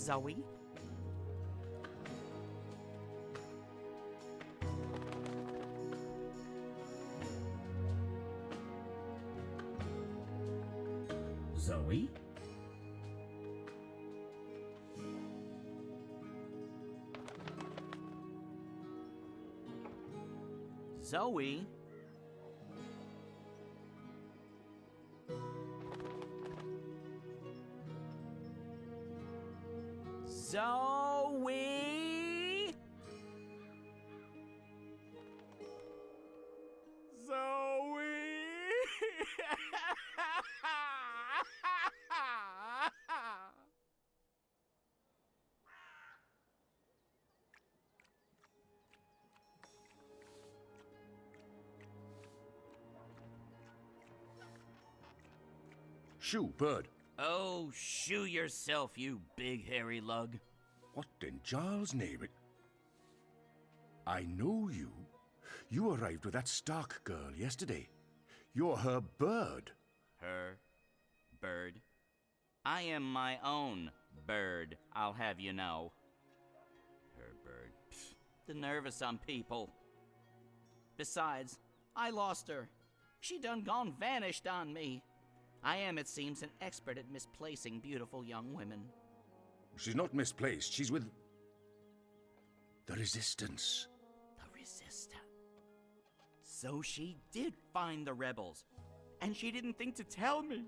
Zoe. Zoe? Zoe? Zoe? Shoo, bird. Oh, shoo yourself, you big hairy lug. What in Charles' name? I know you. You arrived with that Stark girl yesterday. You're her bird. Her bird? I am my own bird, I'll have you know. Her bird. Pfft, the nerve of some people. Besides, I lost her. She done gone vanished on me. I am, it seems, an expert at misplacing beautiful young women. She's not misplaced. She's with the Resistance. The Resistance. So she did find the rebels, and she didn't think to tell me.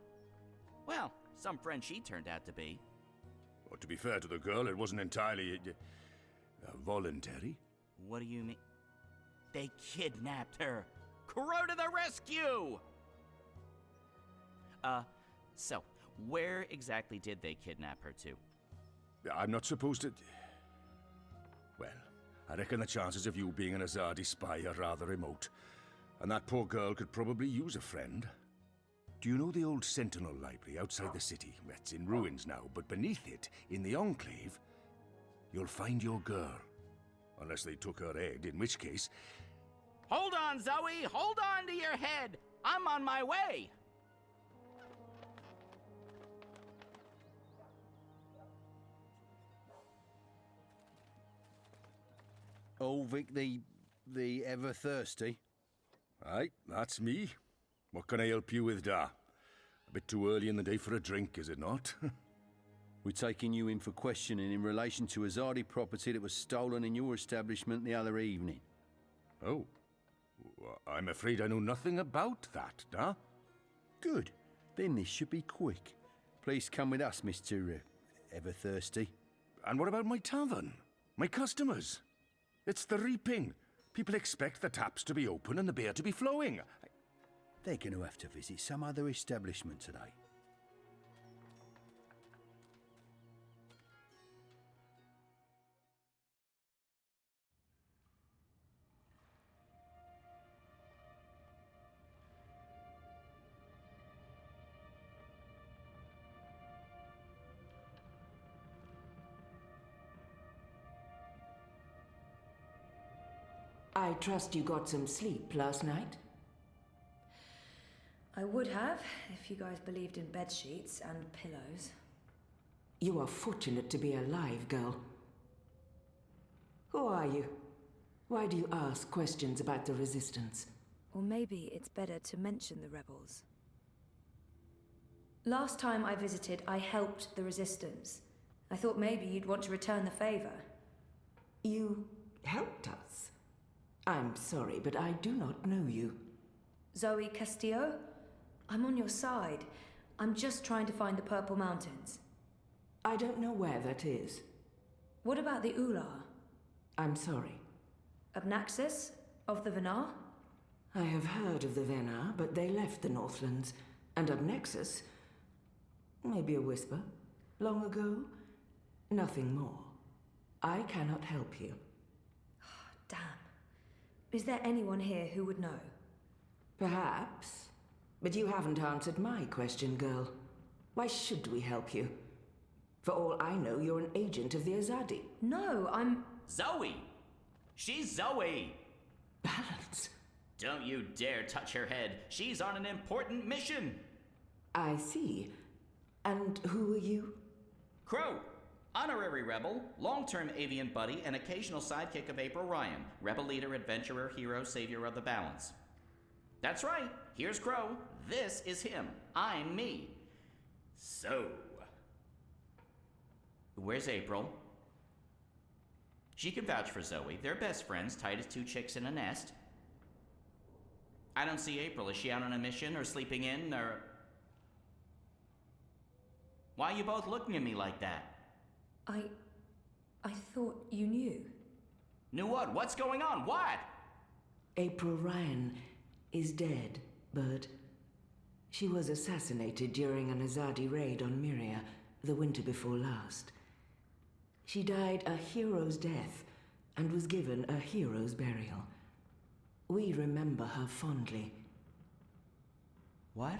Well, some friend she turned out to be. Well, to be fair to the girl, it wasn't entirely voluntary. What do you mean? They kidnapped her. Crow to the rescue! So, where exactly did they kidnap her to? I'm not supposed to... Well, I reckon the chances of you being an Azadi spy are rather remote. And that poor girl could probably use a friend. Do you know the old Sentinel Library outside the city? It's in ruins now, but beneath it, in the Enclave, you'll find your girl. Unless they took her head, in which case... Hold on, Zoe! Hold on to your head! I'm on my way! Ulvik the ever thirsty? Aye, that's me. What can I help you with, Da? A bit too early in the day for a drink, is it not? We're taking you in for questioning in relation to Azadi property that was stolen in your establishment the other evening. Oh. I'm afraid I know nothing about that, Da. Good. Then this should be quick. Please come with us, Mr. Everthirsty. And what about my tavern? My customers? It's the reaping. People expect the taps to be open and the beer to be flowing. They're going to have to visit some other establishment today. I trust you got some sleep last night? I would have, if you guys believed in bed sheets and pillows. You are fortunate to be alive, girl. Who are you? Why do you ask questions about the Resistance? Or maybe it's better to mention the rebels. Last time I visited, I helped the Resistance. I thought maybe you'd want to return the favor. You helped us? I'm sorry, but I do not know you. Zoe Castillo? I'm on your side. I'm just trying to find the Purple Mountains. I don't know where that is. What about the Ular? I'm sorry. Abnaxis? Of the Venar? I have heard of the Venar, but they left the Northlands. And Abnexus? Maybe a whisper. Long ago? Nothing more. I cannot help you. Damn. Is there anyone here who would know? Perhaps. But you haven't answered my question, girl. Why should we help you? For all I know, you're an agent of the Azadi. No, I'm... Zoe! She's Zoe! Balance. Don't you dare touch her head. She's on an important mission. I see. And who are you? Crow! Honorary rebel, long-term avian buddy, and occasional sidekick of April Ryan. Rebel leader, adventurer, hero, savior of the balance. That's right. Here's Crow. This is him. I'm me. So... where's April? She can vouch for Zoe. They're best friends, tight as two chicks in a nest. I don't see April. Is she out on a mission, or sleeping in, or... Why are you both looking at me like that? I thought you knew. Knew what? What's going on? What? April Ryan is dead, Bird. She was assassinated during an Azadi raid on Myria the winter before last. She died a hero's death and was given a hero's burial. We remember her fondly. What?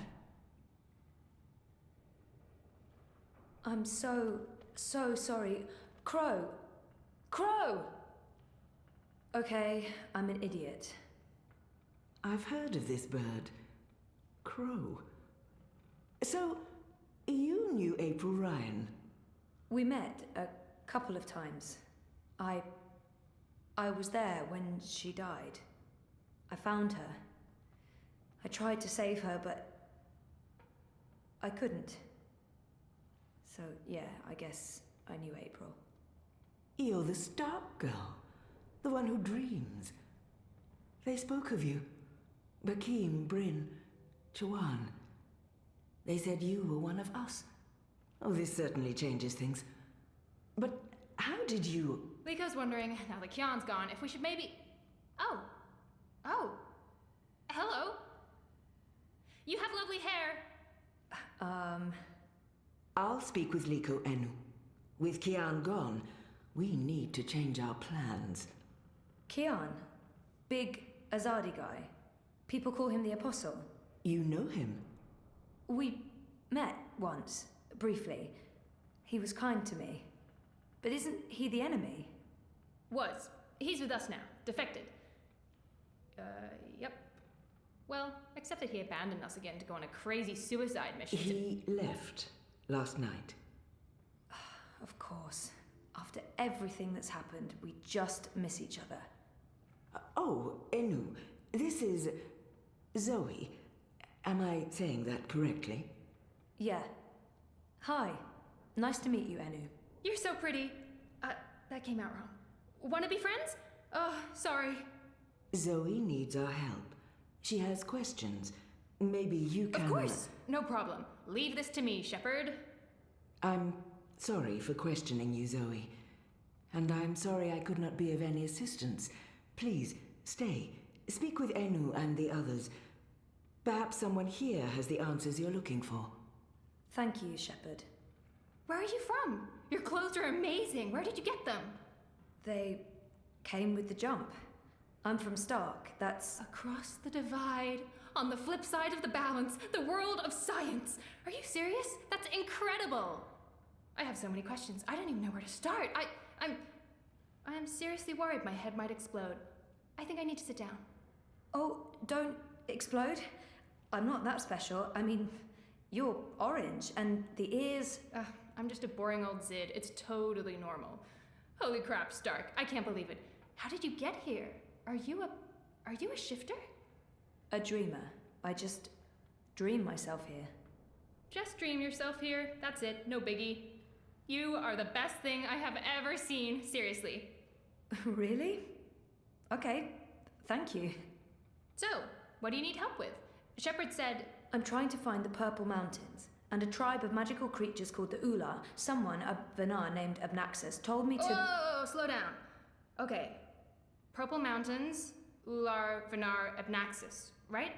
I'm so sorry. Crow! Crow! Okay, I'm an idiot. I've heard of this bird. Crow. So, you knew April Ryan? We met a couple of times. I was there when she died. I found her. I tried to save her, but I couldn't. So, yeah, I guess I knew April. You're the Stark girl. The one who dreams. They spoke of you. Bakim, Bryn, Chawan. They said you were one of us. Oh, this certainly changes things. But how did you... Liko's wondering, now that Kian's gone, if we should maybe... Oh. Hello. You have lovely hair. I'll speak with Liko Enu. With Kian gone, we need to change our plans. Kian? Big Azadi guy. People call him the Apostle. You know him? We met once, briefly. He was kind to me. But isn't he the enemy? Was. He's with us now. Defected. Yep. Well, except that he abandoned us again to go on a crazy suicide mission. He left last night. Of course. After everything that's happened, we just miss each other. Oh, Enu, this is Zoe. Am I saying that correctly? Yeah. Hi. Nice to meet you, Enu. You're so pretty. That came out wrong. Wanna be friends? Oh, sorry. Zoe needs our help. She has questions. Maybe you can... Of course. No problem. Leave this to me, Shepard. I'm sorry for questioning you, Zoe. And I'm sorry I could not be of any assistance. Please, stay. Speak with Enu and the others. Perhaps someone here has the answers you're looking for. Thank you, Shepard. Where are you from? Your clothes are amazing. Where did you get them? They came with the jump. I'm from Stark. That's... Across the divide, on the flip side of the balance, the world of science. Are you serious? That's incredible. I have so many questions. I don't even know where to start. I'm seriously worried my head might explode. I think I need to sit down. Oh, don't explode. I'm not that special. I mean, you're orange, and the ears... I'm just a boring old Zid. It's totally normal. Holy crap, Stark. I can't believe it. How did you get here? Are you a shifter? A dreamer. I just dream myself here. Just dream yourself here. That's it. No biggie. You are the best thing I have ever seen. Seriously. Really? Okay. Thank you. So, what do you need help with? Shepard said... I'm trying to find the Purple Mountains, and a tribe of magical creatures called the Ula. Someone, a Vanar named Abnaxus, told me to... Whoa, slow down. Okay. Purple Mountains, Ular, Vanar, Abnaxus, right?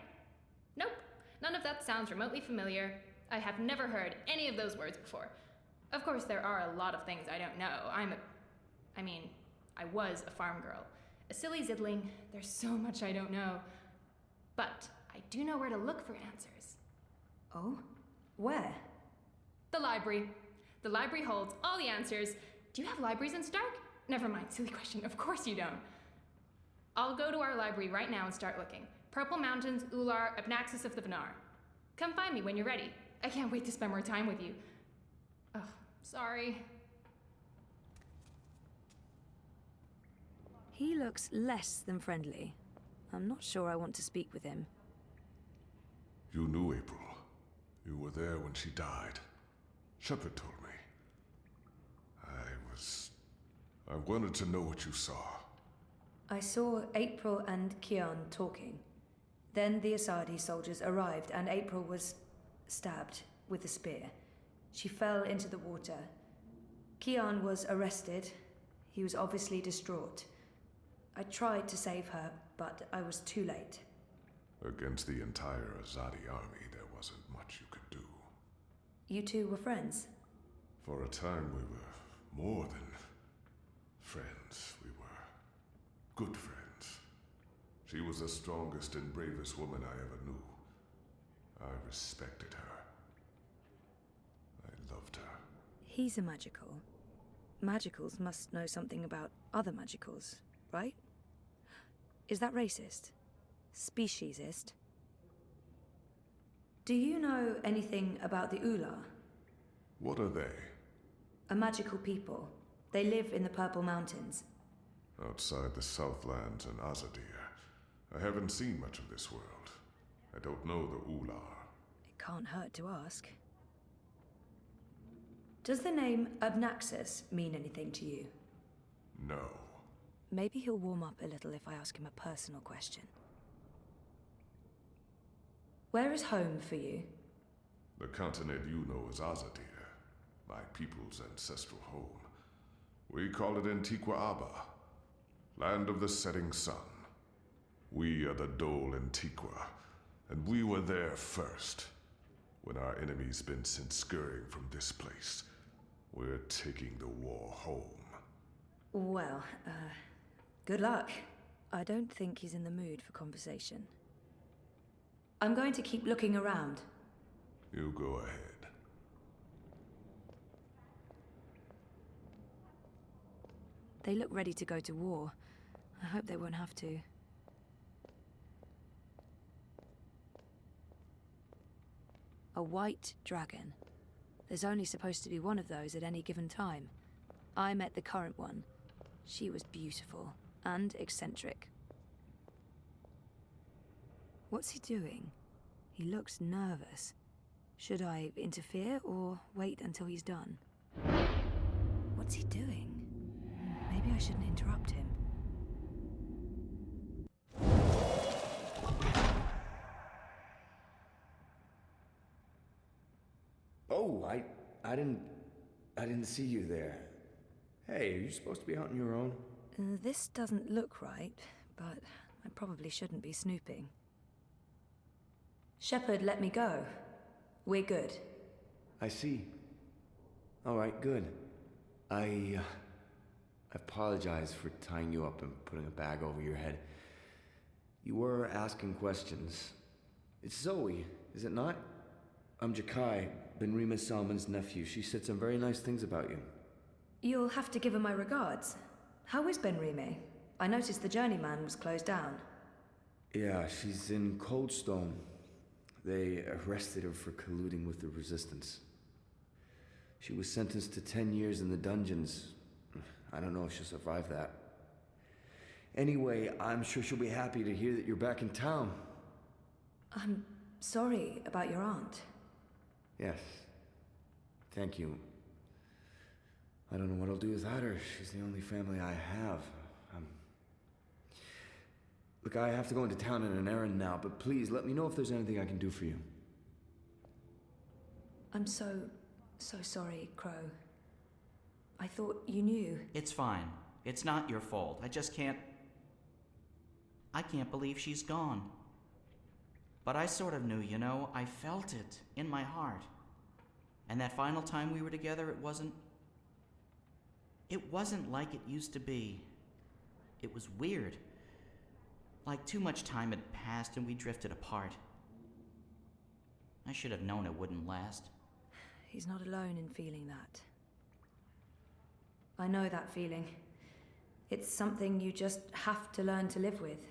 Nope. None of that sounds remotely familiar. I have never heard any of those words before. Of course, there are a lot of things I don't know. I was a farm girl. A silly zidling. There's so much I don't know. But I do know where to look for answers. Oh? Where? The library. The library holds all the answers. Do you have libraries in Stark? Never mind, silly question. Of course you don't. I'll go to our library right now and start looking. Purple Mountains, Ular, Abnaxus of the Vanar. Come find me when you're ready. I can't wait to spend more time with you. Oh, sorry. He looks less than friendly. I'm not sure I want to speak with him. You knew April. You were there when she died. Shepard told me. I wanted to know what you saw. I saw April and Kian talking. Then the Asadi soldiers arrived and April was stabbed with a spear. She fell into the water. Kian was arrested. He was obviously distraught. I tried to save her, but I was too late. Against the entire Azadi army, there wasn't much you could do. You two were friends? For a time, we were more than friends. We were good friends. She was the strongest and bravest woman I ever knew. I respected her. I loved her. He's a magical. Magicals must know something about other magicals, right? Is that racist? Speciesist? Do you know anything about the Ular? What are they? A magical people. They live in the Purple Mountains. Outside the Southlands and Azadir. I haven't seen much of this world. I don't know the Ular. It can't hurt to ask. Does the name Abnaxus mean anything to you? No. Maybe he'll warm up a little if I ask him a personal question. Where is home for you? The continent you know as Azadir. My people's ancestral home. We call it Antiqua Aba. Land of the setting sun. We are the Dole Antiqua, and we were there first. When our enemy's been sent scurrying from this place, we're taking the war home. Well, good luck. I don't think he's in the mood for conversation. I'm going to keep looking around. You go ahead. They look ready to go to war. I hope they won't have to. A white dragon. There's only supposed to be one of those at any given time. I met the current one. She was beautiful and eccentric. What's he doing? He looks nervous. Should I interfere or wait until he's done? What's he doing? Maybe I shouldn't interrupt him. Oh, I didn't see you there. Hey, are you supposed to be out on your own? This doesn't look right, but I probably shouldn't be snooping. Shepard let me go. We're good. I see. All right, good. I apologize for tying you up and putting a bag over your head. You were asking questions. It's Zoe, is it not? I'm Jakai, Ben-Rima Salman's nephew. She said some very nice things about you. You'll have to give her my regards. How is Ben-Rime? I noticed the Journeyman was closed down. Yeah, she's in Coldstone. They arrested her for colluding with the Resistance. She was sentenced to 10 years in the dungeons. I don't know if she'll survive that. Anyway, I'm sure she'll be happy to hear that you're back in town. I'm sorry about your aunt. Yes. Thank you. I don't know what I'll do without her. She's the only family I have. Look, I have to go into town on an errand now, but please let me know if there's anything I can do for you. I'm so sorry, Crow. I thought you knew. It's fine. It's not your fault. I just can't... I can't believe she's gone. But I sort of knew, you know. I felt it in my heart. And that final time we were together, it wasn't like it used to be. It was weird. Like too much time had passed and we drifted apart. I should have known it wouldn't last. He's not alone in feeling that. I know that feeling. It's something you just have to learn to live with.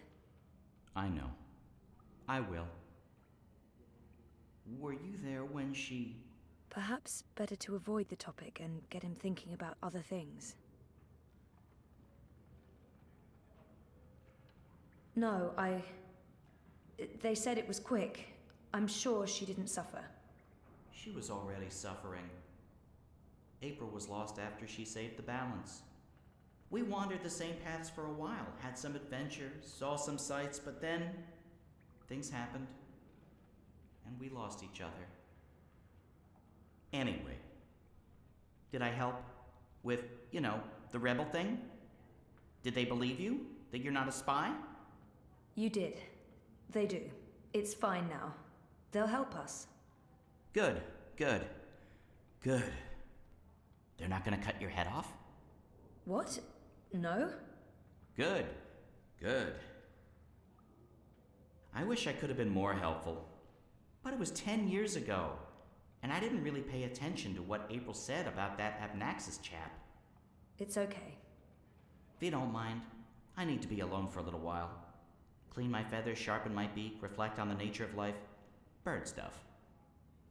I know. I will. Were you there when she... Perhaps better to avoid the topic and get him thinking about other things. No, They said it was quick. I'm sure she didn't suffer. She was already suffering. April was lost after she saved the balance. We wandered the same paths for a while, had some adventures, saw some sights, but then things happened, and we lost each other. Anyway, did I help with, the rebel thing? Did they believe you? That you're not a spy? You did. They do. It's fine now. They'll help us. Good, good, good. They're not gonna cut your head off? What? No? Good, good. I wish I could have been more helpful. But it was 10 years ago, and I didn't really pay attention to what April said about that Abnaxis chap. It's okay. If you don't mind, I need to be alone for a little while. Clean my feathers, sharpen my beak, reflect on the nature of life. Bird stuff.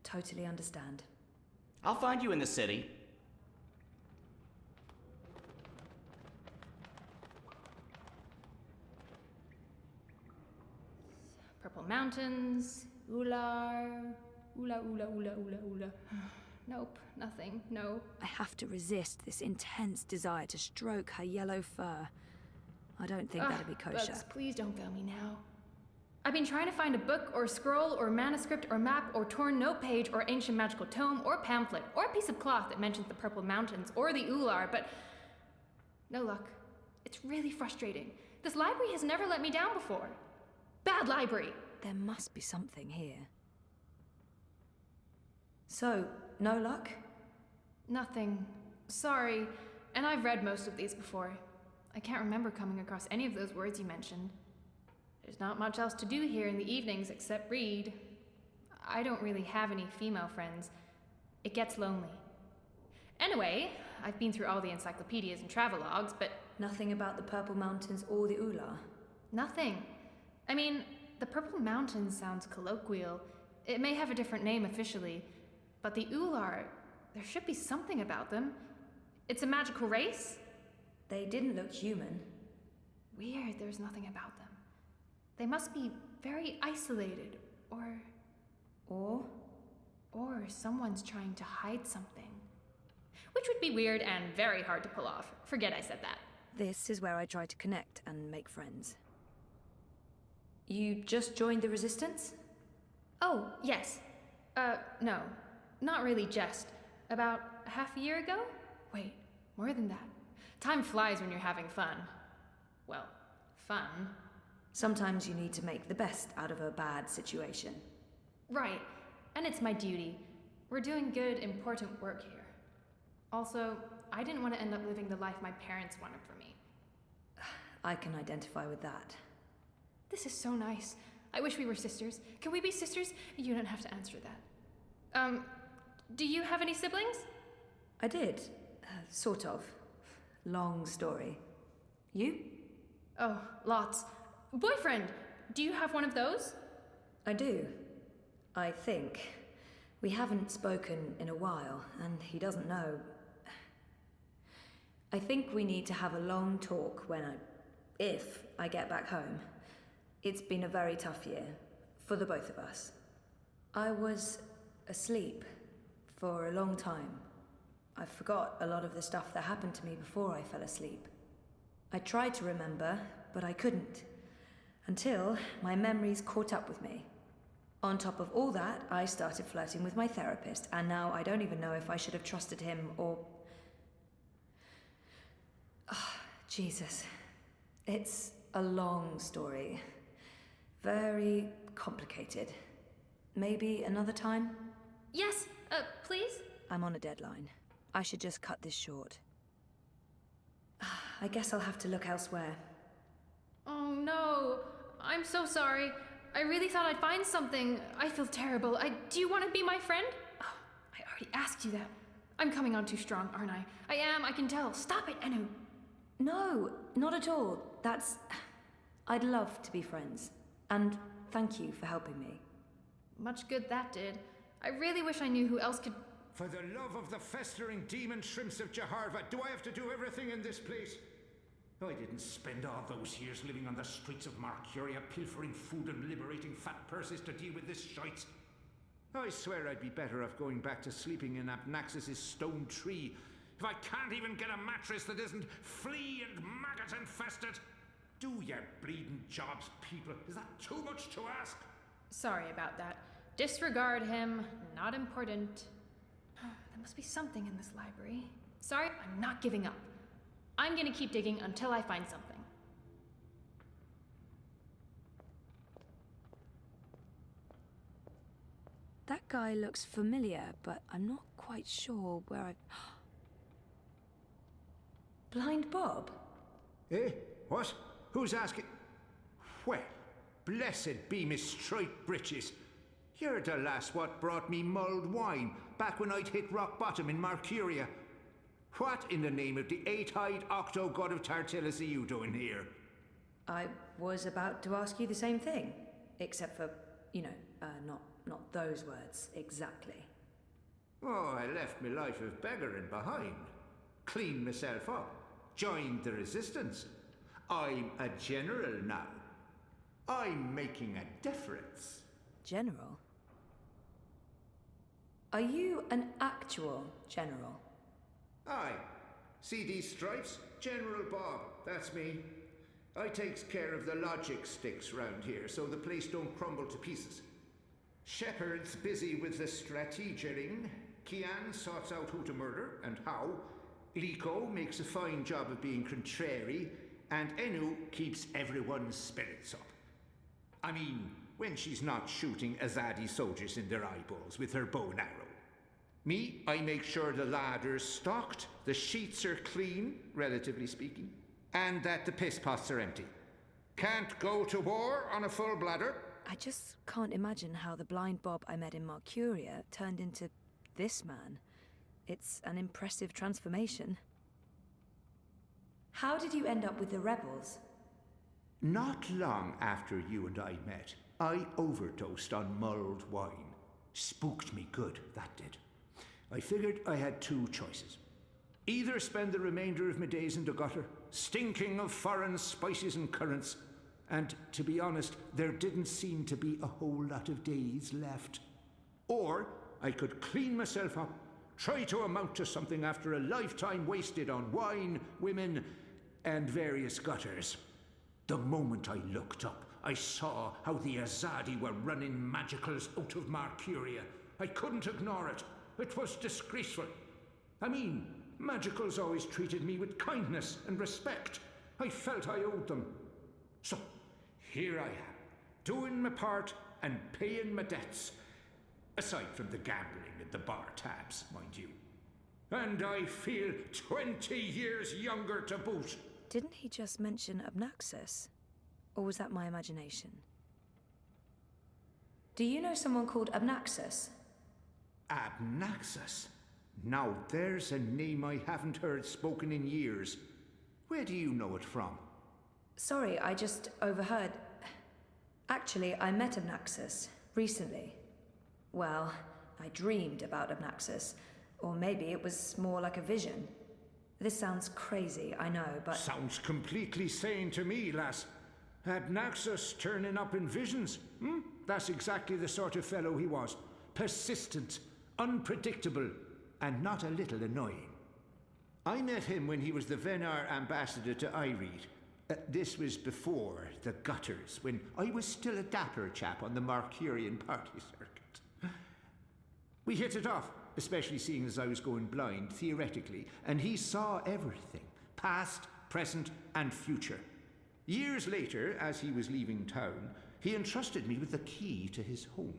Totally understand. I'll find you in the city. Purple Mountains, Ular, Ula. Nope, nothing, no. I have to resist this intense desire to stroke her yellow fur. I don't think that'd be kosher. Bugs, please don't fail me now. I've been trying to find a book or scroll or manuscript or map or torn note page or ancient magical tome or pamphlet or a piece of cloth that mentions the Purple Mountains or the Ular, but no luck. It's really frustrating. This library has never let me down before. Bad library. There must be something here. So, no luck? Nothing. Sorry. And I've read most of these before. I can't remember coming across any of those words you mentioned. There's not much else to do here in the evenings except read. I don't really have any female friends. It gets lonely. Anyway, I've been through all the encyclopedias and travelogues, but Nothing about the Purple Mountains or the Ular? nothing. I mean, the Purple Mountains sounds colloquial. It may have a different name officially, but the Ular, there should be something about them. It's a magical race? They didn't look human. Weird, there's nothing about them. They must be very isolated, Or? or someone's trying to hide something. Which would be weird and very hard to pull off. Forget I said that. This is where I try to connect and make friends. You just joined the Resistance? Oh, yes. No. Not really just. About half a year ago? Wait, more than that. Time flies when you're having fun. Well, fun. Sometimes you need to make the best out of a bad situation. Right. And it's my duty. We're doing good, important work here. Also, I didn't want to end up living the life my parents wanted for me. I can identify with that. This is so nice. I wish we were sisters. Can we be sisters? You don't have to answer that. Do you have any siblings? I did. Sort of. Long story. You? Oh, lots. Boyfriend! Do you have one of those? I do. I think. We haven't spoken in a while, and he doesn't know. I think we need to have a long talk if I get back home. It's been a very tough year, for the both of us. I was asleep for a long time. I forgot a lot of the stuff that happened to me before I fell asleep. I tried to remember, but I couldn't. Until my memories caught up with me. On top of all that, I started flirting with my therapist, and now I don't even know if I should have trusted him or... Oh, Jesus. It's a long story. Very complicated. Maybe another time? Yes, please? I'm on a deadline. I should just cut this short. I guess I'll have to look elsewhere. Oh no, I'm so sorry. I really thought I'd find something. I feel terrible. Do you want to be my friend? Oh, I already asked you that. I'm coming on too strong, aren't I? I am, I can tell. Stop it, Enu. No, not at all. I'd love to be friends. And thank you for helping me. Much good that did. I really wish I knew who else could... For the love of the festering demon shrimps of Jaharva, do I have to do everything in this place? I didn't spend all those years living on the streets of Marcuria, pilfering food and liberating fat purses to deal with this shite. I swear I'd be better off going back to sleeping in Abnaxis' stone tree if I can't even get a mattress that isn't flea and maggot infested. Do your bleeding jobs, people. Is that too much to ask? Sorry about that. Disregard him. Not important. There must be something in this library. Sorry, I'm not giving up. I'm gonna keep digging until I find something. That guy looks familiar, but I'm not quite sure where I've... Blind Bob? Eh? What? Who's asking? Well, blessed be Miss Striped Britches. You're the lass what brought me mulled wine back when I'd hit rock bottom in Marcuria. What in the name of the eight-eyed octo-god of Tartillus are you doing here? I was about to ask you the same thing, except for, not those words exactly. Oh, I left my life of beggaring behind. Cleaned myself up. Joined the resistance. I'm a general now. I'm making a difference. General? Are you an actual general? Aye. See these stripes? General Bob, that's me. I takes care of the logic sticks round here so the place don't crumble to pieces. Shepard's busy with the strategering. Kian sorts out who to murder and how. Liko makes a fine job of being contrary. And Enu keeps everyone's spirits up. I mean, when she's not shooting Azadi soldiers in their eyeballs with her bow and arrow. Me, I make sure the ladder's stocked, the sheets are clean, relatively speaking, and that the piss pots are empty. Can't go to war on a full bladder. I just can't imagine how the blind Bob I met in Marcuria turned into this man. It's an impressive transformation. How did you end up with the rebels? Not long after you and I met, I overdosed on mulled wine. Spooked me good, that did. I figured I had two choices. Either spend the remainder of my days in the gutter, stinking of foreign spices and currents, and to be honest, there didn't seem to be a whole lot of days left. Or I could clean myself up, try to amount to something after a lifetime wasted on wine, women, and various gutters. The moment I looked up, I saw how the Azadi were running magicals out of Marcuria. I couldn't ignore it. It was disgraceful. I mean, magicals always treated me with kindness and respect. I felt I owed them. So, here I am, doing my part and paying my debts. Aside from the gambling and the bar tabs, mind you. And I feel 20 years younger to boot. Didn't he just mention Abnaxis? Or was that my imagination? Do you know someone called Abnaxis? Abnaxis? Now there's a name I haven't heard spoken in years. Where do you know it from? Sorry, I just overheard. Actually, I met Abnaxis recently. Well, I dreamed about Abnaxis. Or maybe it was more like a vision. This sounds crazy, I know, but... Sounds completely sane to me, lass. Abnaxis turning up in visions. That's exactly the sort of fellow he was. Persistent, unpredictable, and not a little annoying. I met him when he was the Venar ambassador to Ireed. This was before the gutters, when I was still a dapper chap on the Marcurian party circuit. We hit it off, especially seeing as I was going blind, theoretically, and he saw everything, past, present, and future. Years later, as he was leaving town, he entrusted me with the key to his home.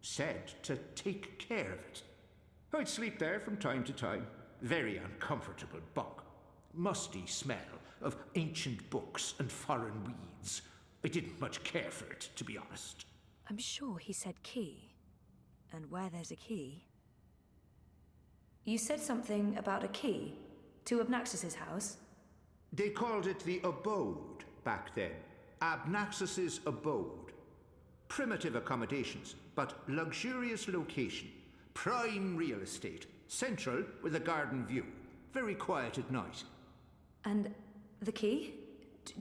Said to take care of it. I'd sleep there from time to time. Very uncomfortable bunk. Musty smell of ancient books and foreign weeds. I didn't much care for it, to be honest. I'm sure he said key. And where there's a key... You said something about a key to Abnaxis' house? They called it the abode back then. Abnaxis' abode. Primitive accommodations, but luxurious location. Prime real estate. Central with a garden view. Very quiet at night. And the key?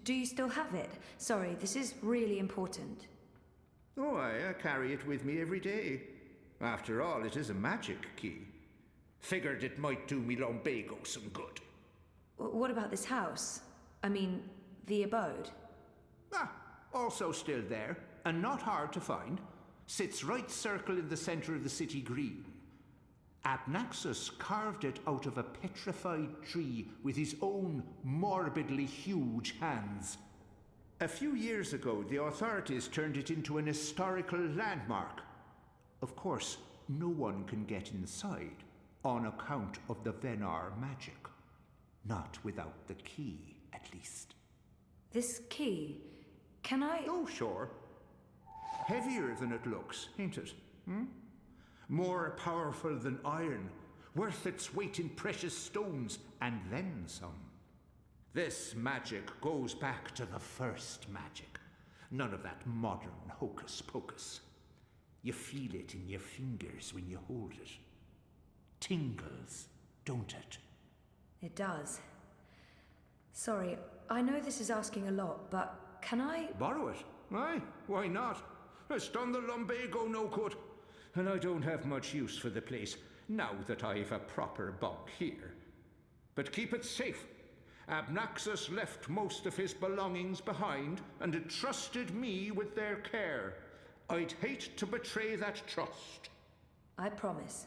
Do you still have it? Sorry, this is really important. Oh, I carry it with me every day. After all, it is a magic key. Figured it might do me lumbago some good. What about this house? I mean, the abode? Ah, also still there, and not hard to find. Sits right circle in the center of the city green. Abnaxus carved it out of a petrified tree with his own morbidly huge hands. A few years ago, the authorities turned it into an historical landmark. Of course, no one can get inside, on account of the Venar magic. Not without the key, at least. This key, can I... Oh, sure. Heavier than it looks, ain't it? More powerful than iron, worth its weight in precious stones, and then some. This magic goes back to the first magic. None of that modern hocus pocus. You feel it in your fingers when you hold it. Tingles, don't it? It does. Sorry, I know this is asking a lot, but can I... Borrow it? Aye, why not? It's done the lumbago no good. And I don't have much use for the place, now that I've a proper bunk here. But keep it safe. Abnaxus left most of his belongings behind and entrusted me with their care. I'd hate to betray that trust. I promise.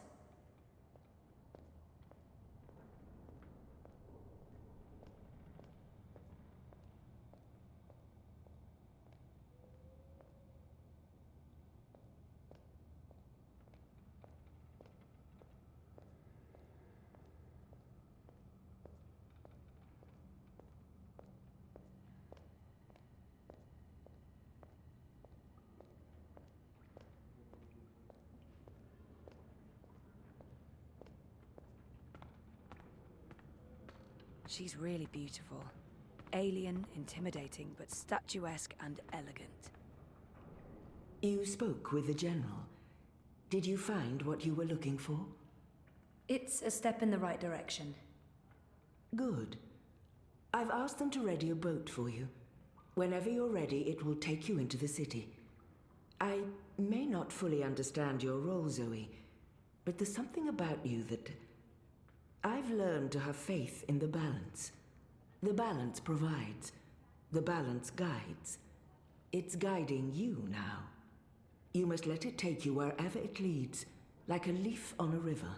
She's really beautiful. Alien, intimidating, but statuesque and elegant. You spoke with the General. Did you find what you were looking for? It's a step in the right direction. Good. I've asked them to ready a boat for you. Whenever you're ready, it will take you into the city. I may not fully understand your role, Zoe, but there's something about you that... I've learned to have faith in the balance. The balance provides. The balance guides. It's guiding you now. You must let it take you wherever it leads, like a leaf on a river.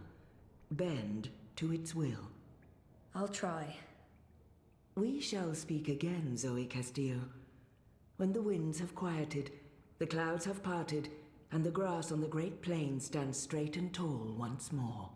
Bend to its will. I'll try. We shall speak again, Zoe Castillo. When the winds have quieted, the clouds have parted, and the grass on the great plain stands straight and tall once more.